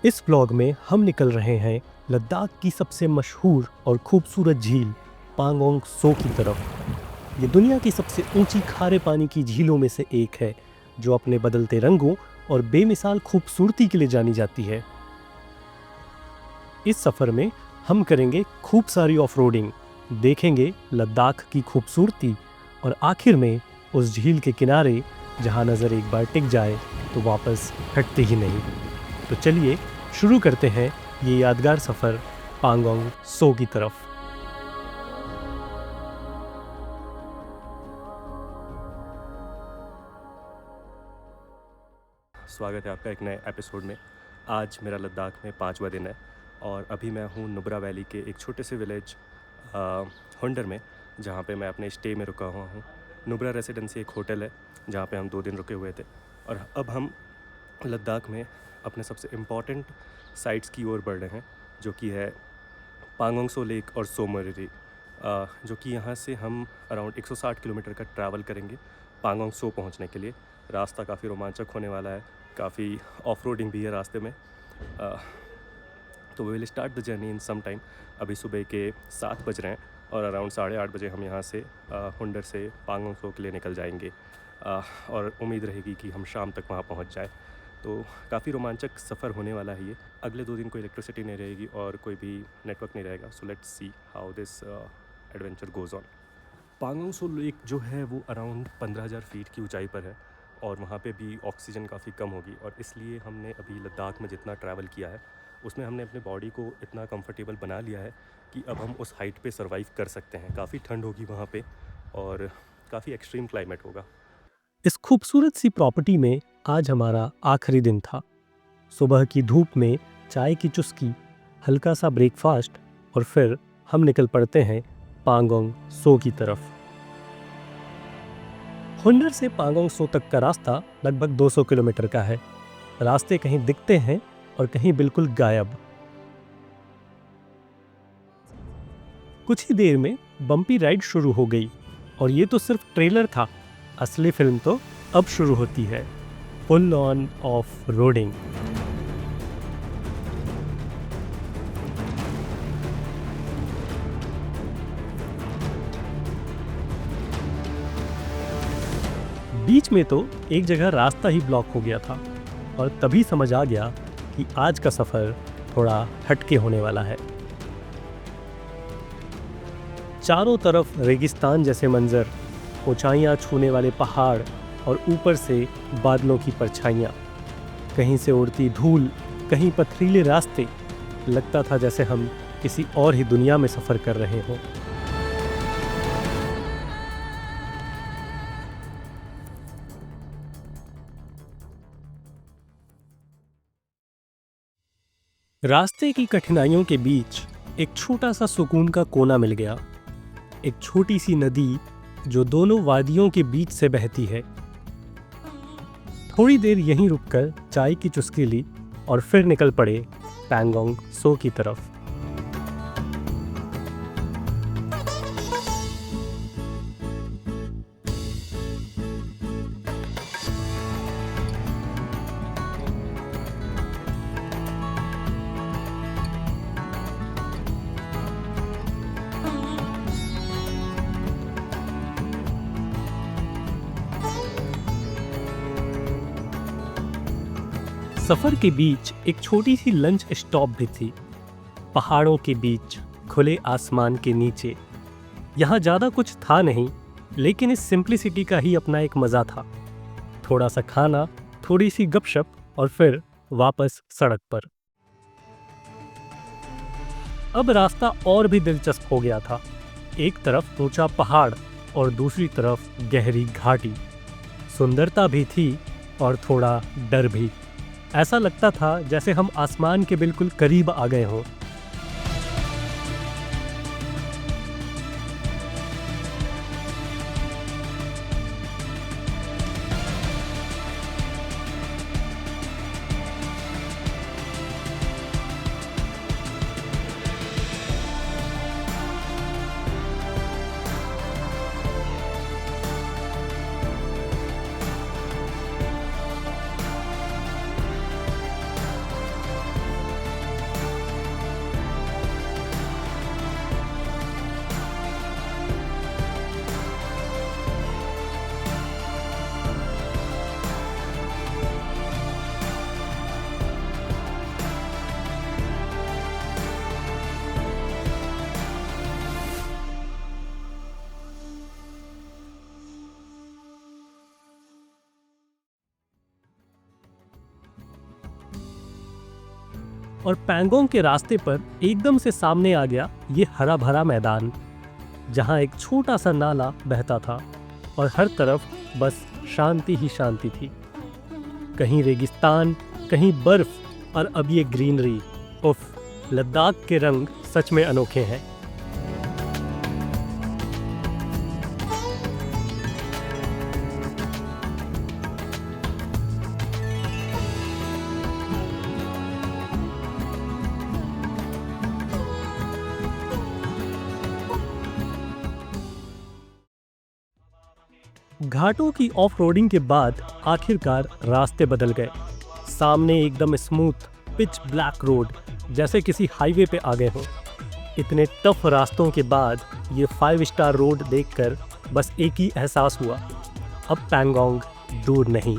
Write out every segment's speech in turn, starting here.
इस व्लॉग में हम निकल रहे हैं लद्दाख की सबसे मशहूर और खूबसूरत झील पांगोंग सो की तरफ। ये दुनिया की सबसे ऊंची खारे पानी की झीलों में से एक है, जो अपने बदलते रंगों और बेमिसाल खूबसूरती के लिए जानी जाती है। इस सफ़र में हम करेंगे खूब सारी ऑफ-रोडिंग, देखेंगे लद्दाख की खूबसूरती और आखिर में उस झील के किनारे जहां नज़र एक बार टिक जाए तो वापस हटते ही नहीं। तो चलिए शुरू करते हैं ये यादगार सफ़र पांगोंग सो की तरफ। स्वागत है आपका एक नए एपिसोड में। आज मेरा लद्दाख में 5वां दिन है और अभी मैं हूँ नुब्रा वैली के एक छोटे से विलेज हुंडर में, जहाँ पे मैं अपने स्टे में रुका हुआ हूँ। नुब्रा रेसिडेंसी एक होटल है जहाँ पे हम 2 दिन रुके हुए थे और अब हम लद्दाख में अपने सबसे इम्पॉर्टेंट साइट्स की ओर बढ़ रहे हैं, जो कि है पांगोंग सो लेक और सो मोरिरी, जो कि यहाँ से हम अराउंड 160 किलोमीटर का ट्रैवल करेंगे पांगोंग सो पहुँचने के लिए। रास्ता काफ़ी रोमांचक होने वाला है, काफ़ी ऑफ रोडिंग भी है रास्ते में। तो we will start the journey in some time. अभी सुबह के 7 बज रहे हैं और अराउंड 8:30 बजे हम यहाँ से हुंडर से पांगोंग सो के लिए निकल जाएंगे और उम्मीद रहेगी कि हम शाम तक वहाँ पहुँच जाए। तो काफ़ी रोमांचक सफ़र होने वाला है ये। अगले 2 दिन कोई इलेक्ट्रिसिटी नहीं रहेगी और कोई भी नेटवर्क नहीं रहेगा। So let's see how this adventure goes on. Pangong Tso lake जो है वो अराउंड 15,000 फीट की ऊंचाई पर है और वहाँ पे भी ऑक्सीजन काफ़ी कम होगी, और इसलिए हमने अभी लद्दाख में जितना ट्रैवल किया है उसमें हमने अपने बॉडी को इतना कंफर्टेबल बना लिया है कि अब हम उस हाइट पे सरवाइव कर सकते हैं। काफ़ी ठंड होगी वहाँ पे और काफ़ी एक्सट्रीम क्लाइमेट होगा। इस खूबसूरत सी प्रॉपर्टी में आज हमारा आखिरी दिन था। सुबह की धूप में चाय की चुस्की, हल्का सा ब्रेकफास्ट और फिर हम निकल पड़ते हैं पांगोंग सो की तरफ। हुंडर से पांगोंग सो तक का रास्ता लगभग 200 किलोमीटर का है। रास्ते कहीं दिखते हैं और कहीं बिल्कुल गायब। कुछ ही देर में बम्पी राइड शुरू हो गई और ये तो सिर्फ ट्रेलर था। असली फिल्म तो अब शुरू होती है, फुल ऑन ऑफ रोडिंग। बीच में तो एक जगह रास्ता ही ब्लॉक हो गया था और तभी समझ आ गया कि आज का सफ़र थोड़ा हटके होने वाला है। चारों तरफ रेगिस्तान जैसे मंजर, ऊंचाइयां छूने वाले पहाड़ और ऊपर से बादलों की परछाइयां, कहीं से उड़ती धूल, कहीं पथरीले रास्ते। लगता था जैसे हम किसी और ही दुनिया में सफ़र कर रहे हों। रास्ते की कठिनाइयों के बीच एक छोटा सा सुकून का कोना मिल गया। एक छोटी सी नदी जो दोनों वादियों के बीच से बहती है। थोड़ी देर यहीं रुककर चाय की चुस्की ली और फिर निकल पड़े पांगोंग सो की तरफ। सफर के बीच एक छोटी सी लंच स्टॉप भी थी, पहाड़ों के बीच, खुले आसमान के नीचे। यहाँ ज़्यादा कुछ था नहीं, लेकिन इस सिंप्लिसिटी का ही अपना एक मज़ा था। थोड़ा सा खाना, थोड़ी सी गपशप और फिर वापस सड़क पर। अब रास्ता और भी दिलचस्प हो गया था। एक तरफ ऊंचा पहाड़ और दूसरी तरफ गहरी घाटी। सुंदरता भी थी और थोड़ा डर भी। ऐसा लगता था जैसे हम आसमान के बिल्कुल करीब आ गए हों। और पैंगोंग के रास्ते पर एकदम से सामने आ गया ये हरा भरा मैदान, जहाँ एक छोटा सा नाला बहता था और हर तरफ बस शांति ही शांति थी। कहीं रेगिस्तान, कहीं बर्फ और अब ये ग्रीनरी। उफ, लद्दाख के रंग सच में अनोखे हैं। घाटों की ऑफ रोडिंग के बाद आखिरकार रास्ते बदल गए। सामने एकदम स्मूथ पिच ब्लैक रोड, जैसे किसी हाईवे पे आ गए हो। इतने टफ रास्तों के बाद ये 5 स्टार रोड देखकर बस एक ही एहसास हुआ, अब पैंगोंग दूर नहीं।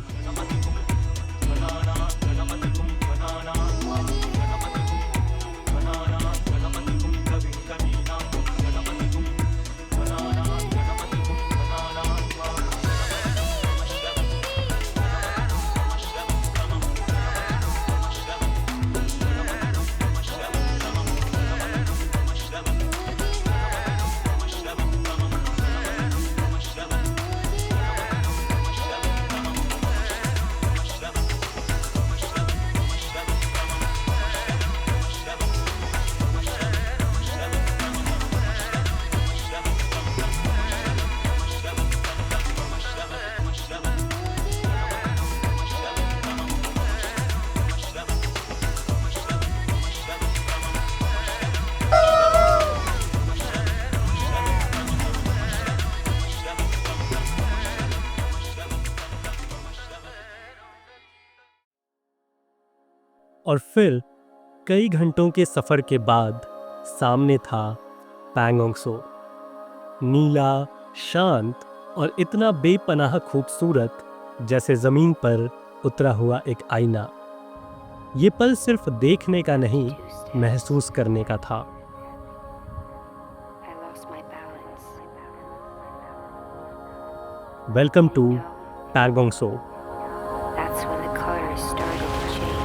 और फिर कई घंटों के सफ़र के बाद सामने था पैंगोंग सो। नीला, शांत और इतना बेपनाह खूबसूरत, जैसे ज़मीन पर उतरा हुआ एक आईना। ये पल सिर्फ देखने का नहीं, महसूस करने का था। Welcome to Pangong Tso. That's when the colors started to change.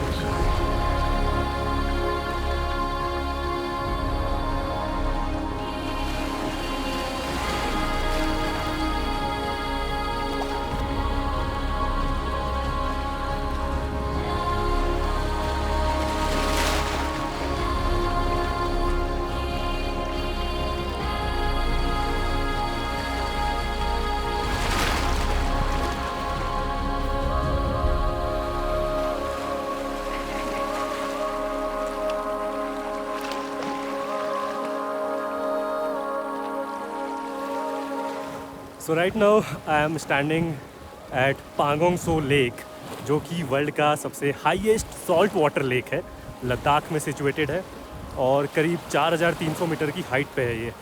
So right now I am standing at Pangong Tso lake, जो कि वर्ल्ड का सबसे हाईएस्ट सॉल्ट वाटर लेक है, लद्दाख में सिचुएटेड है और करीब 4300 मीटर की हाइट पे है ये।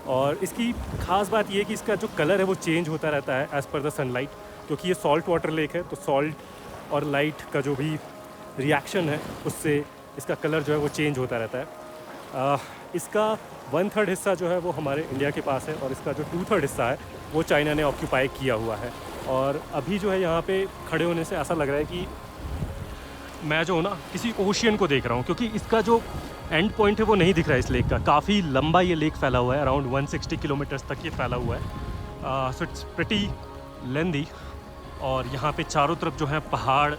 और इसकी ख़ास बात ये है कि इसका जो कलर है वो चेंज होता रहता है एज़ पर द सनलाइट, क्योंकि ये सॉल्ट वाटर लेक है, तो सॉल्ट और लाइट का जो भी रिएक्शन है उससे इसका कलर जो है वो चेंज होता रहता है। इसका 1/3 हिस्सा जो है वो हमारे इंडिया के पास है और इसका जो 2/3 हिस्सा है वो चाइना ने ऑक्यूपाई किया हुआ है। और अभी जो है यहाँ पे खड़े होने से ऐसा लग रहा है कि मैं जो हूँ ना किसी ओशियन को देख रहा हूँ, क्योंकि इसका जो एंड पॉइंट है वो नहीं दिख रहा है इस लेक का। काफ़ी लंबा ये लेक फैला हुआ है, अराउंड 160 किलोमीटर्स तक ये फैला हुआ है। सो इट्स प्रिटी लेंदी। और यहाँ पे चारों तरफ जो है पहाड़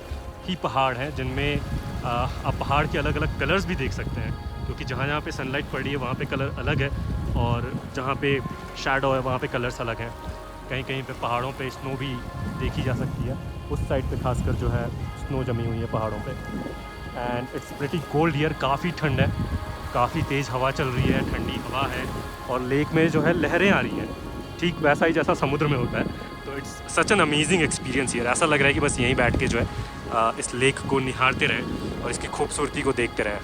ही पहाड़ हैं, जिनमें आप पहाड़ के अलग अलग कलर्स भी देख सकते हैं, क्योंकि जहाँ जहाँ पे सनलाइट पड़ रही है वहाँ पे कलर अलग है और जहाँ पे शैडो है वहाँ पे कलर्स अलग हैं। कहीं कहीं पे पहाड़ों पे स्नो भी देखी जा सकती है, उस साइड पे खासकर जो है स्नो जमी हुई है पहाड़ों पे। And it's pretty cold year, काफ़ी ठंड है, काफ़ी तेज़ हवा चल रही है, ठंडी हवा है और लेक में जो है लहरें आ रही हैं, ठीक वैसा ही जैसा समुद्र में होता है। तो it's such an amazing experience year. ऐसा लग रहा है कि बस यहीं बैठ के जो है इस लेक को निहारते रहें और इसकी खूबसूरती को देखते रहें।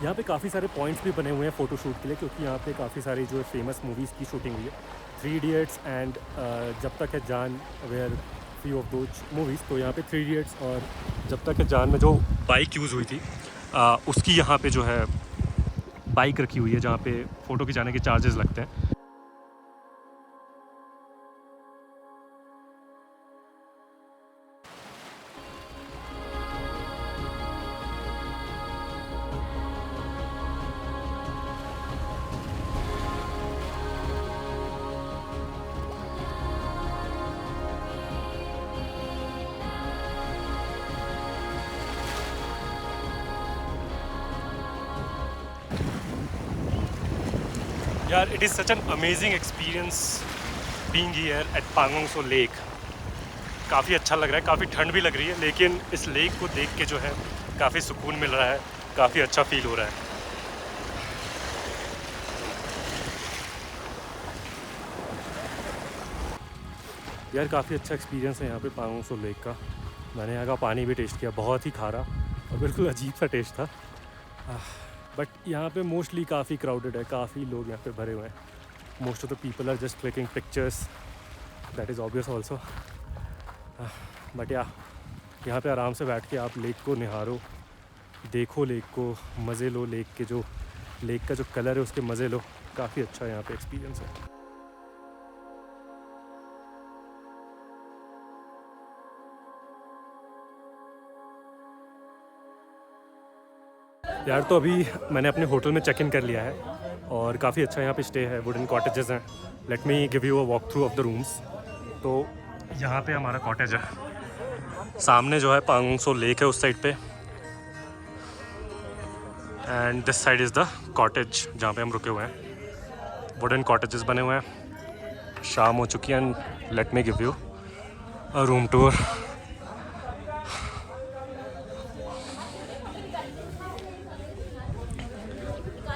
यहाँ पे काफ़ी सारे पॉइंट्स भी बने हुए हैं फ़ोटो शूट के लिए, क्योंकि यहाँ पे काफ़ी सारी जो फेमस मूवीज़ की शूटिंग हुई है। 3 इडियट्स एंड जब Tak Hai Jaan were few of those movies. तो यहाँ पे 3 इडियट्स और जब तक है जान में जो बाइक यूज़ हुई थी उसकी यहाँ पे जो है बाइक रखी हुई है, जहाँ पे फ़ोटो खिंचाने के चार्जेस लगते हैं। यार it is such an amazing experience being here eight Pangong Tso lake. काफ़ी अच्छा लग रहा है, काफ़ी ठंड भी लग रही है, लेकिन इस लेक को देख के जो है काफ़ी सुकून मिल रहा है, काफ़ी अच्छा फील हो रहा है। यार काफ़ी अच्छा एक्सपीरियंस है यहाँ पे पांगोंग सो लेक का। मैंने यहाँ का पानी भी टेस्ट किया, बहुत ही खारा और बिल्कुल अजीब सा टेस्ट था। बट यहाँ पे मोस्टली काफ़ी क्राउडेड है, काफ़ी लोग यहाँ पे भरे हुए हैं। Most of the people are just clicking pictures, that is obvious also. But यहाँ पे आराम से बैठ के आप लेक को निहारो, देखो लेक को, मज़े लो लेक के, जो लेक का जो कलर है उसके मज़े लो। काफ़ी अच्छा यहाँ पे एक्सपीरियंस है। यार तो अभी मैंने अपने होटल में चेक इन कर लिया है और काफ़ी अच्छा यहाँ पे स्टे है, वुडन कॉटेजेस हैं। Late me give you a walk through of the rooms. तो यहाँ पे हमारा कॉटेज है, सामने जो है पांगोंग सो लेक है उस साइड पे, and this side is the cottage जहाँ पे हम रुके हुए हैं। वुडन कॉटेजेस बने हुए हैं। शाम हो चुकी है and let me give you a room tour.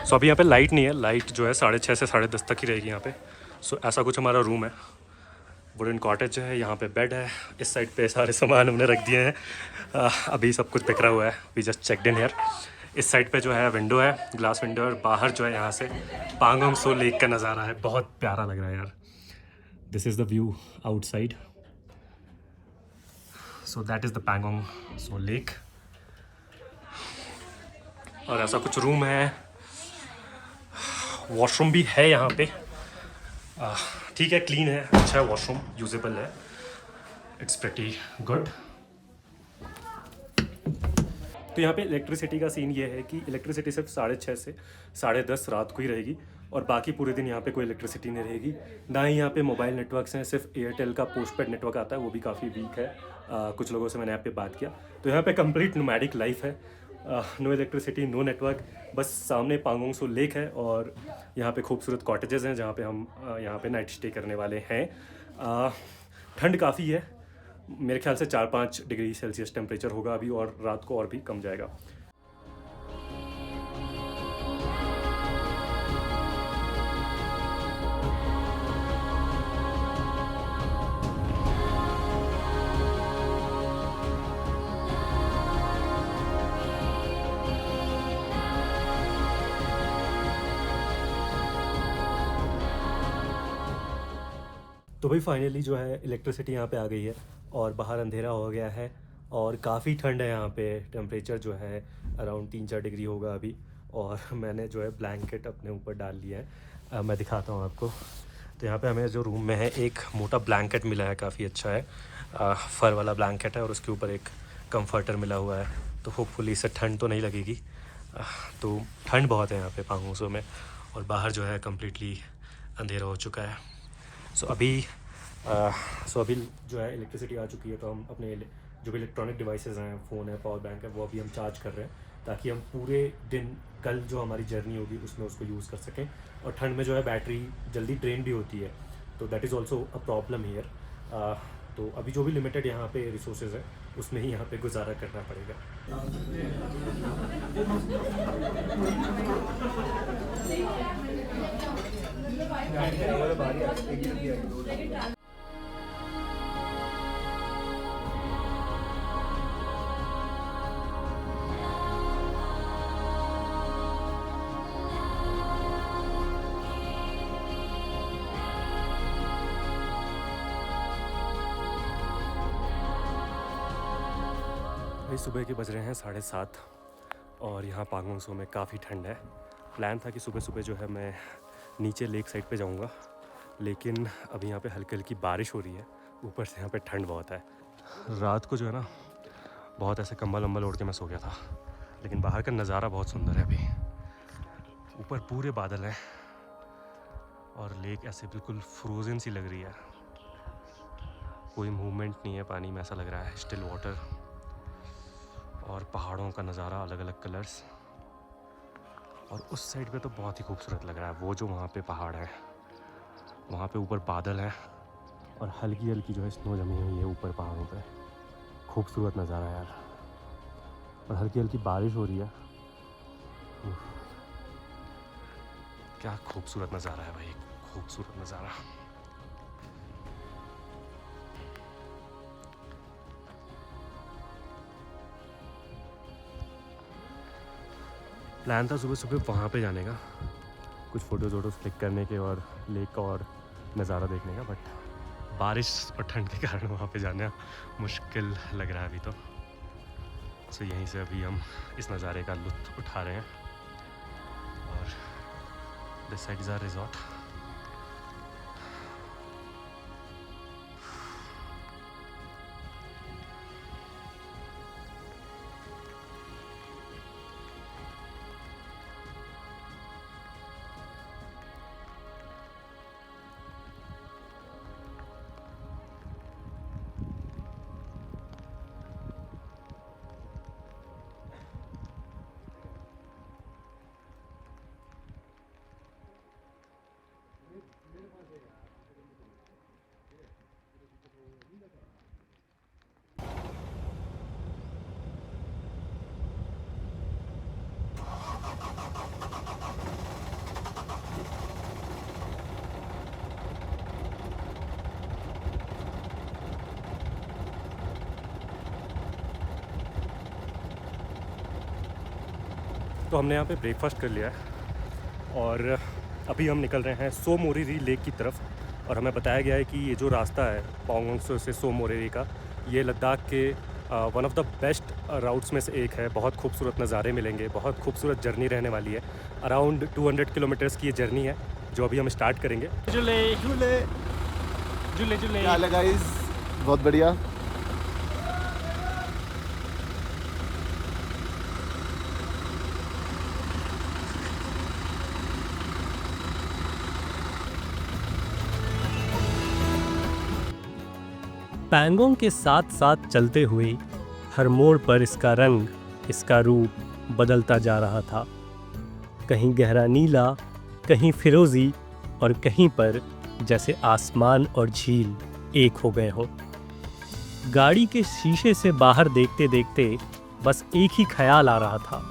So अभी यहाँ पे लाइट नहीं है, लाइट जो है 6:30 से 10:30 तक ही रहेगी यहाँ पे। सो ऐसा कुछ हमारा रूम है, वुडन कॉटेज है, यहाँ पे बेड है, इस साइड पे सारे सामान हमने रख दिए हैं। अभी सब कुछ बिखरा हुआ है, we just checked in here. इस साइड पे जो है विंडो है, ग्लास विंडो, और बाहर जो है यहाँ से पांगोंग सो लेक का नज़ारा है। बहुत प्यारा लग रहा है यार। This is the view outside. So that is the Pangong Tso lake. और ऐसा कुछ रूम है, वॉशरूम भी है यहाँ पे। ठीक है, क्लीन है, अच्छा है, वॉशरूम यूजेबल है, इट्स प्रीटी गुड। तो यहाँ पे इलेक्ट्रिसिटी का सीन ये है कि इलेक्ट्रिसिटी सिर्फ 6:30 से 10:30 रात को ही रहेगी और बाकी पूरे दिन यहाँ पे कोई इलेक्ट्रिसिटी नहीं रहेगी। ना ही यहाँ पे मोबाइल नेटवर्क्स हैं, सिर्फ एयरटेल का पोस्टपेड नेटवर्क आता है, वो भी काफ़ी वीक है। कुछ लोगों से मैंने यहाँ पे बात किया, तो यहाँ पे कंप्लीट नोमैडिक लाइफ है। नो इलेक्ट्रिसिटी, नो नेटवर्क, बस सामने पांगोंग सो लेक है और यहाँ पे खूबसूरत कॉटेजेस हैं जहाँ पे हम यहाँ पे नाइट स्टे करने वाले हैं। ठंड काफ़ी है, मेरे ख्याल से 4-5 डिग्री सेल्सियस टेम्परेचर होगा अभी, और रात को और भी कम जाएगा। तो भाई फाइनली जो है इलेक्ट्रिसिटी यहाँ पे आ गई है और बाहर अंधेरा हो गया है और काफ़ी ठंड है यहाँ पे। टेम्परेचर जो है अराउंड 3-4 डिग्री होगा अभी, और मैंने जो है ब्लैंकेट अपने ऊपर डाल लिया है। मैं दिखाता हूँ आपको। तो यहाँ पे हमें जो रूम में है एक मोटा ब्लैंकेट मिला है, काफ़ी अच्छा है, फर वाला ब्लैंकेट है, और उसके ऊपर एक कंफर्टर मिला हुआ है। तो होपफुली इससे ठंड तो नहीं लगेगी। तो ठंड बहुत है यहाँ पे पांगोंग सो में, और बाहर जो है कम्प्लीटली अंधेरा हो चुका है। सो अभी जो है इलेक्ट्रिसिटी आ चुकी है, तो हम अपने जो भी इलेक्ट्रॉनिक डिवाइसेस हैं, फ़ोन है, पावर बैंक है, वो अभी हम चार्ज कर रहे हैं ताकि हम पूरे दिन कल जो हमारी जर्नी होगी उसमें उसको यूज़ कर सकें। और ठंड में जो है बैटरी जल्दी ड्रेन भी होती है, तो that is also a problem here. तो अभी जो भी लिमिटेड यहाँ पे रिसोर्सेज है उसमें ही यहाँ पे गुजारा करना पड़ेगा। भाई सुबह के बज रहे हैं 7:30 और यहाँ पांगोंग सो में काफ़ी ठंड है। प्लान था कि सुबह सुबह जो है मैं नीचे लेक साइड पे जाऊँगा, लेकिन अभी यहाँ पे हल्की हल्की बारिश हो रही है, ऊपर से यहाँ पे ठंड बहुत है। रात को जो है ना बहुत ऐसे कंबल वम्बल ओढ़ के मैं सो गया था, लेकिन बाहर का नज़ारा बहुत सुंदर है। अभी ऊपर पूरे बादल हैं और लेक ऐसे बिल्कुल फ्रोज़न सी लग रही है, कोई मूवमेंट नहीं है पानी में, ऐसा लग रहा है स्टिल वाटर। और पहाड़ों का नज़ारा, अलग अलग कलर्स, और उस साइड पे तो बहुत ही खूबसूरत लग रहा है। वो जो वहाँ पे पहाड़ है, वहाँ पे ऊपर बादल है और हल्की हल्की जो है स्नो जमी हुई है ऊपर पहाड़ों पे। खूबसूरत नज़ारा यार, और हल्की हल्की बारिश हो रही है। उफ, क्या खूबसूरत नज़ारा है भाई, खूबसूरत नज़ारा। प्लान था सुबह सुबह वहाँ पे जाने का, कुछ फ़ोटोज़ वोटोज़ क्लिक करने के और लेक का और नज़ारा देखने का, बट बारिश और ठंड के कारण वहाँ पे जाना मुश्किल लग रहा है अभी तो। सो यहीं से अभी हम इस नज़ारे का लुत्फ़ उठा रहे हैं। और this side is our resort. तो हमने यहाँ पे ब्रेकफास्ट कर लिया है और अभी हम निकल रहे हैं सो मोरिरी लेक की तरफ। और हमें बताया गया है कि ये जो रास्ता है पांगोंग से सो मोरिरी का, ये लद्दाख के one of the best routes में से एक है। बहुत खूबसूरत नज़ारे मिलेंगे, बहुत खूबसूरत जर्नी रहने वाली है। अराउंड 200 किलोमीटर्स की ये जर्नी है जो अभी हम स्टार्ट करेंगे। झूले झूले झूले झूले। क्या हाल है गाइस? बहुत बढ़िया। पैंगोंग के साथ साथ चलते हुए हर मोड़ पर इसका रंग, इसका रूप बदलता जा रहा था। कहीं गहरा नीला, कहीं फिरोजी और कहीं पर जैसे आसमान और झील एक हो गए हो। गाड़ी के शीशे से बाहर देखते देखते बस एक ही ख्याल आ रहा था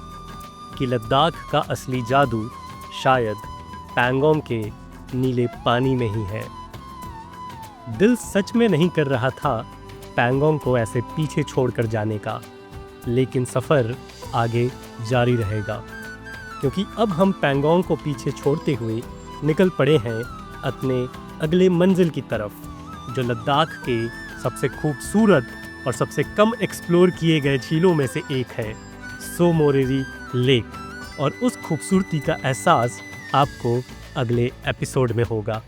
कि लद्दाख का असली जादू शायद पैंगोंग के नीले पानी में ही है। दिल सच में नहीं कर रहा था पैंगोंग को ऐसे पीछे छोड़कर जाने का, लेकिन सफ़र आगे जारी रहेगा क्योंकि अब हम पैंगोंग को पीछे छोड़ते हुए निकल पड़े हैं अपने अगले मंजिल की तरफ, जो लद्दाख के सबसे खूबसूरत और सबसे कम एक्सप्लोर किए गए झीलों में से एक है, सो मोरिरी लेक। और उस खूबसूरती का एहसास आपको अगले एपिसोड में होगा।